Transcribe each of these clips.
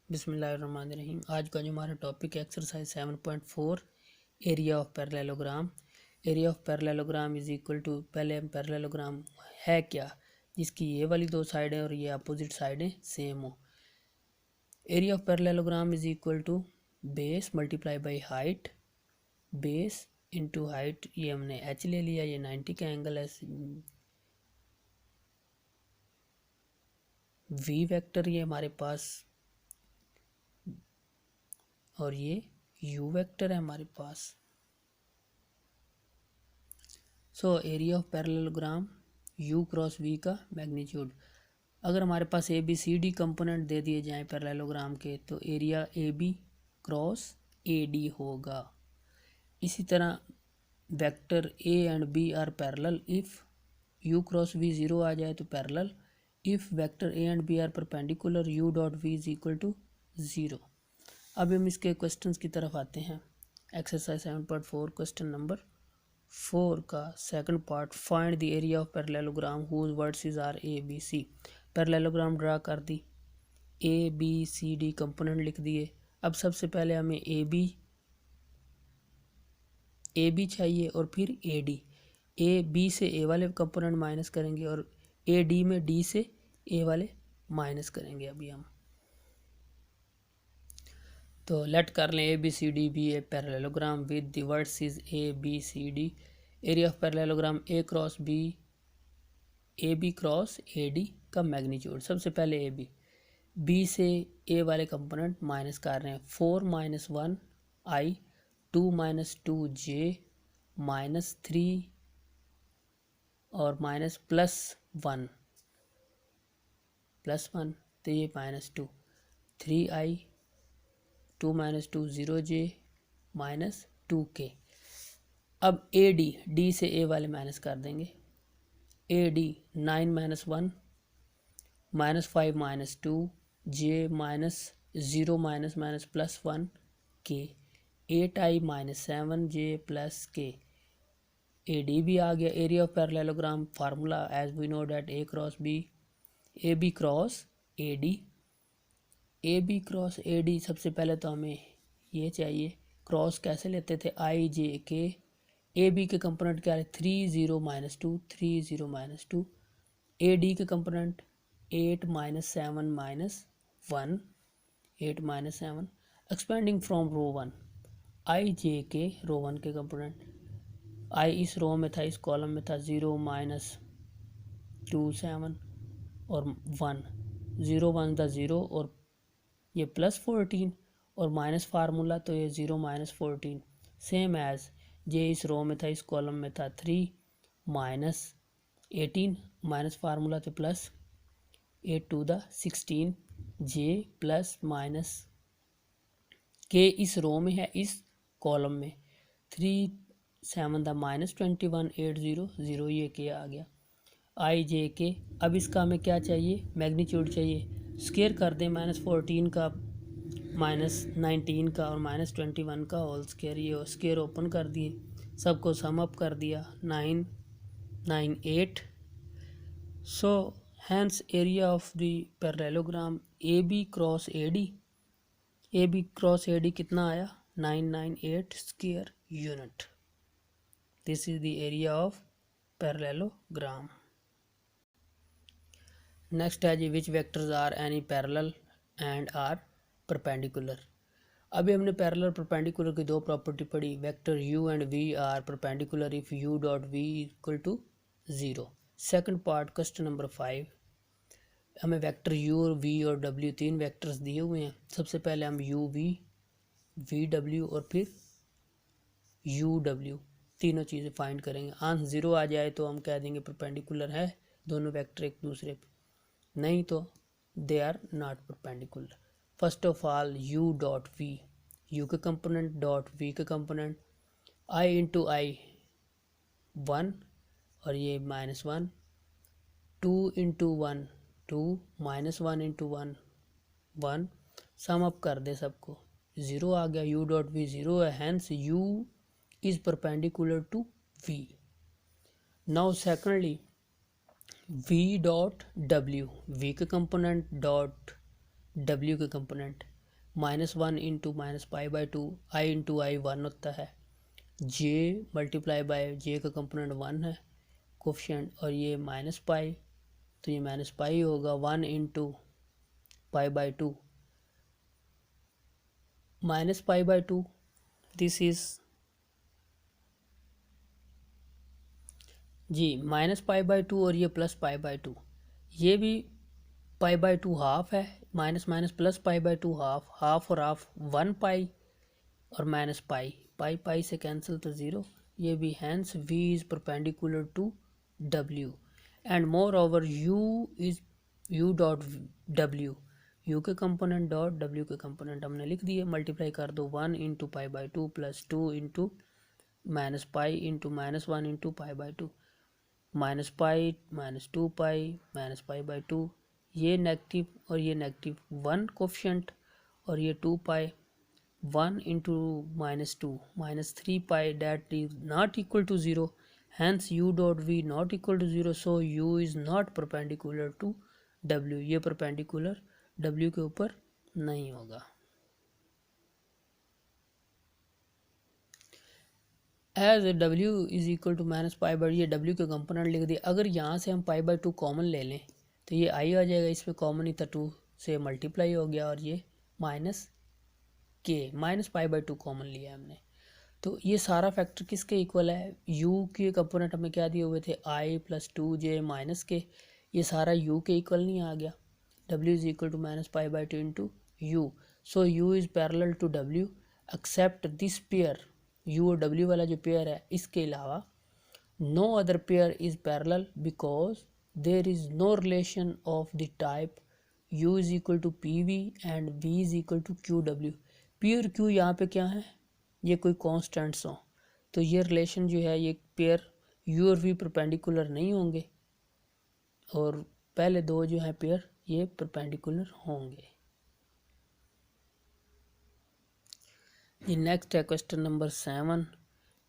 बिस्मिल्लाहिर्रहमानिर्रहीम। आज का जो हमारा टॉपिक है exercise 7.4 area of parallelogram. Area of parallelogram is equal to, पहले हम पैरेललोग्राम है क्या, जिसकी ये वाली दो साइडें और ये अपोजिट साइडें सेम हो। Area of parallelogram is equal to base multiply by height, base into height, ये हमने एच ले लिया, ये 90 का एंगल है। वी वेक्टर ये हमारे पास, और ये u वेक्टर है हमारे पास। So area of parallelogram u cross v का मैग्नीट्यूड। अगर हमारे पास A B C D component दे दिए जाएं पैरेललोग्राम के, तो area A B cross A D होगा। इसी तरह vector a and b are parallel, if u cross v zero आ जाए तो पैरेलल, इफ़ vector a and b are perpendicular u dot v is equal to zero. अब हम इसके क्वेश्चंस की तरफ आते हैं। एक्सरसाइज 7.4 क्वेश्चन नंबर 4 का second part, find the area of parallelogram whose vertices are A B C. Parallelogram draw कर दी, A B C D component लिख दिए। अब सबसे पहले हमें ए बी चाहिए और फिर ए डी। ए बी से ए वाले कंपोनेंट माइनस करेंगे और ए डी में डी से ए वाले माइनस करेंगे। अभी हम तो लेट कर लें A B C D be a parallelogram with the vertices A B C D. Area of parallelogram A cross B, A B cross A D का मैग्नीट्यूड। सबसे पहले ए बी से ए वाले कंपोनेंट माइनस कर रहे हैं। 4 माइनस 1 आई, 2 minus 2 जे, minus 3 और minus plus 1 तो ये माइनस 2, 3 आई, 2 माइनस 2 0 जे, माइनस 2 के। अब ए डी से ए वाले माइनस कर देंगे। A D 9 minus 1, minus 5 minus 2 J, minus 0 minus minus plus 1 के, 8 आई माइनस 7 जे प्लस के। ए डी भी आ गया। Area of parallelogram formula as we know that A cross B, A B cross A D. A B cross A D, सबसे पहले तो हमें ये चाहिए, क्रॉस कैसे लेते थे, आई जे के। ए बी के कंपोनेंट क्या है, 3 0 माइनस 2, 3 0 माइनस 2। ए डी के component 8 minus 7 minus 1, 8 minus 7। Expanding from row 1, I J K row 1 के कंपोनेंट, आई इस रो में था, इस कॉलम में था, 0 माइनस 2 7 और 1, 0 1 था 0 और ये प्लस 14 और माइनस फार्मूला, तो ये 0 माइनस 14 सेम एज जे इस रो में था, इस कॉलम में था, 3 माइनस 18 माइनस फार्मूला तो plus 8 to the 16 J plus minus के इस रो में है, इस कॉलम में 3 7 द माइनस 21 8 0 0, ये के आ गया आई जे के। अब इसका हमें क्या चाहिए, मैग्नीट्यूड चाहिए। स्क्वायर कर दें माइनस 14 का, माइनस 19 का और माइनस 21 का होल स्क्वायर। ये स्क्वायर ओपन कर दिए, सबको सम अप कर दिया, 9 9 8। So hence area of the parallelogram A B cross A D, A B cross A D कितना आया, 998 square unit. This is the area of parallelogram. Next है जी, which vectors are any parallel and are perpendicular. अभी हमने parallel perpendicular की दो property पढ़ी। Vector u and v are perpendicular if u dot v equal to 0। Second part question number 5, हमें vector u और v और w तीन vectors दिए हुए हैं। सबसे पहले हम u v w और फिर u w तीनों चीज़ें फाइंड करेंगे। आंसर 0 आ जाए तो हम कह देंगे परपेंडिकुलर है दोनों वेक्टर एक दूसरे पे, नहीं तो they are not perpendicular. First of all u dot v, u के कंपोनेंट डॉट v के कंपोनेंट, i इंटू आई 1 और ये minus 1, 2 into 1 2, minus 1 into 1 1, sum up कर दे सबको, 0 आ गया। u डॉट v 0 है, hence u is perpendicular to v। Now secondly v dot w, v के कंपोनेंट डॉट w के component, -1 into -π/2 i into I 1 होता है, j मल्टीप्लाई बाय j का कंपोनेंट 1 है कोफिशिएंट, और ये -π, तो ये -π होगा 1 इंटू π/2 -π/2, दिस इज जी -π/2, और ये +π/2, ये भी π/2 हाफ है, minus minus plus π/2 half, half और हाफ 1 पाई और माइनस पाई, पाई पाई से कैंसिल तो ज़ीरो, ये भी hence v is perpendicular to w and more over u is u dot w, u के कंपोनेंट डॉट w के कंपोनेंट हमने लिख दिए, मल्टीप्लाई कर दो 1 into π/2 plus 2 into minus pi into -1 into π/2, -π -2 minus π/2, ये नेगेटिव और ये नेगेटिव 1 कोफिशिएंट, और ये 2 पाई 1 into -2 -3 that is not equal to 0, hence u dot v not equal to 0, so u is not perpendicular to w, ये perpendicular w के ऊपर नहीं होगा। As w is equal to -π/, ये w के कंपोनेंट लिख दिए। अगर यहाँ से हम π/2 कॉमन ले लें तो ये i आ जाएगा, इसमें कॉमन ही था 2 से मल्टीप्लाई हो गया, और ये -k -π/2 कॉमन लिया हमने, तो ये सारा फैक्टर किसके इक्वल है, u के कंपोनेंट हमें क्या दिए हुए थे i + 2j -k, ये सारा u के इक्वल नहीं आ गया, w is equal to -π/2 into u, so u is parallel to w except this pair, u और w वाला जो पेयर है इसके अलावा no other pair is parallel because there is no relation of the type u is equal to pv and v is equal to qw। p और q यहाँ पे क्या है, ये कोई कॉन्स्टेंट्स हो, तो ये रिलेशन जो है ये पेयर u और v परपेंडिकुलर नहीं होंगे, और पहले दो जो हैं पेयर ये परपेंडिकुलर होंगे। ये नेक्स्ट है question number 7,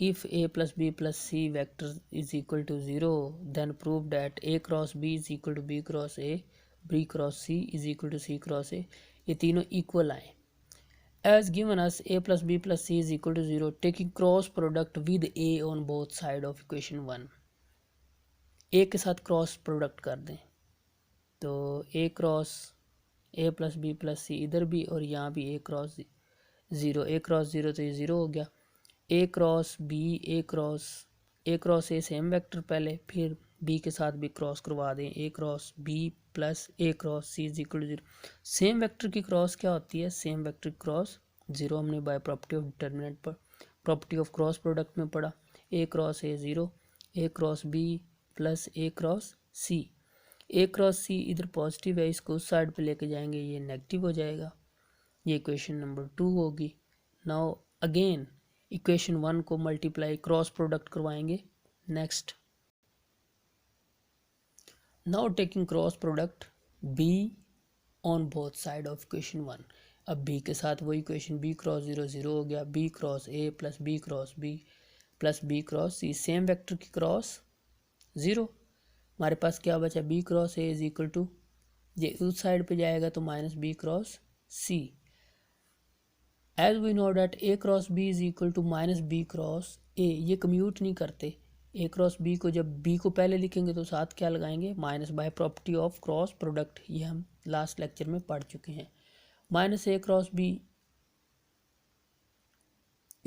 if a + b + c vector is equal to 0 then prove that a cross b is equal to b cross a, b cross c is equal to c cross a, ये तीनों equal आए। As given us a + b + c is equal to 0 taking cross product with a on both side of equation 1, a के साथ cross product कर दें, तो a cross a + b + c इधर भी, और यहाँ भी a क्रॉस 0, a क्रॉस 0 तो ये 0 हो गया, a cross b a cross a same vector पहले, फिर b के साथ भी क्रॉस करवा दें, a cross b plus a cross c is equal to 0। Same vector की क्रॉस क्या होती है, सेम वेक्टर क्रॉस 0 हमने बाय प्रॉपर्टी ऑफ डिटर्मिनेंट पर, प्रॉपर्टी ऑफ क्रॉस प्रोडक्ट में पढ़ा, a cross a 0, a cross b plus a cross c, a cross c इधर positive है, इसको उस साइड पे लेके जाएंगे ये नेगेटिव हो जाएगा, ये इक्वेशन नंबर 2 होगी। नाउ अगेन इक्वेशन 1 को मल्टीप्लाई क्रॉस प्रोडक्ट करवाएंगे। Next now taking cross product b on both side of equation 1, अब b के साथ वही इक्वेशन b क्रॉस 0 0 हो गया, b cross a plus b cross b plus b cross c, same vector की cross 0, हमारे पास क्या बचा, b cross a is equal to, ये उस साइड पे जाएगा तो -b cross c, as we know that a cross b is equal to -b cross a, ये कम्यूट नहीं करते, a क्रॉस b को जब b को पहले लिखेंगे तो साथ क्या लगाएंगे minus, by property of cross product, ये हम लास्ट लेक्चर में पढ़ चुके हैं, -a cross b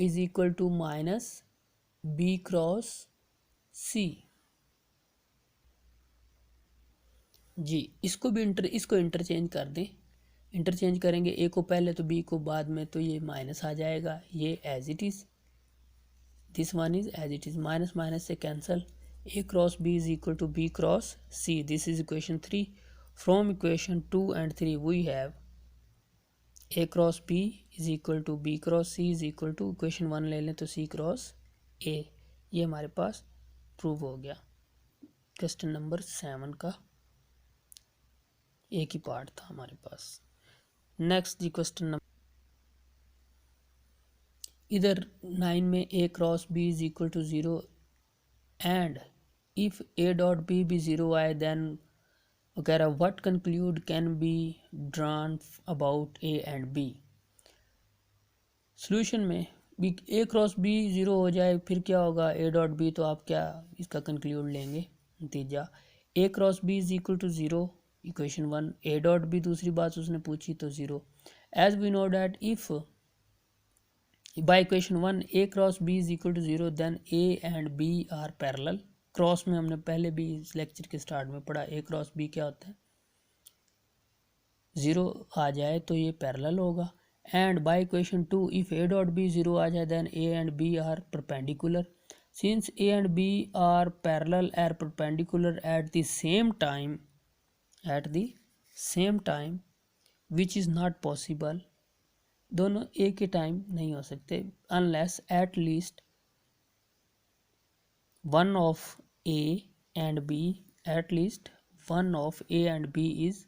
is equal to -b cross c, जी इसको भी इसको इंटरचेंज कर दें, इंटरचेंज करेंगे a को पहले तो b को बाद में, तो ये माइनस आ जाएगा, ये as it is, this one is as it is, minus minus से cancel, a cross b is equal to b cross c, this is equation 3। From equation 2 and 3 we have a cross b is equal to b cross c is equal to, equation 1 ले लें तो c cross a, ये हमारे पास prove हो गया। Question number 7 का एक ही part था हमारे पास। नेक्स्ट जी क्वेश्चन नंबर, इधर 9 में a cross b is equal to 0 and if a dot b भी 0 आए देन वगैरह, what conclude can be drawn about a and b, solution में B A cross B zero हो जाए फिर क्या होगा ए डॉट बी, तो आप क्या इसका कंक्लूड लेंगे नतीजा A cross B is equal to zero, equation 1। A dot B दूसरी बात उसने पूछी तो zero. As we know that if by equation 1 A cross B is equal to zero then A and B are parallel. Cross में हमने पहले भी इस लेक्चर के स्टार्ट में पढ़ा, ए क्रॉस बी क्या होता है, ज़ीरो आ जाए तो ये पैरेलल होगा। And by equation 2 if A dot B zero आ जाए then A and B are perpendicular. Since A and B are parallel are perpendicular at the same time which is not possible, दोनों एक ही time नहीं हो सकते unless at least one of A and B is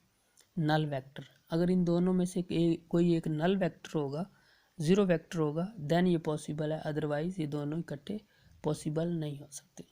null vector. अगर इन दोनों में से कोई एक नल वेक्टर होगा, ज़ीरो वेक्टर होगा, देन ये पॉसिबल है, अदरवाइज ये दोनों इकट्ठे पॉसिबल नहीं हो सकते।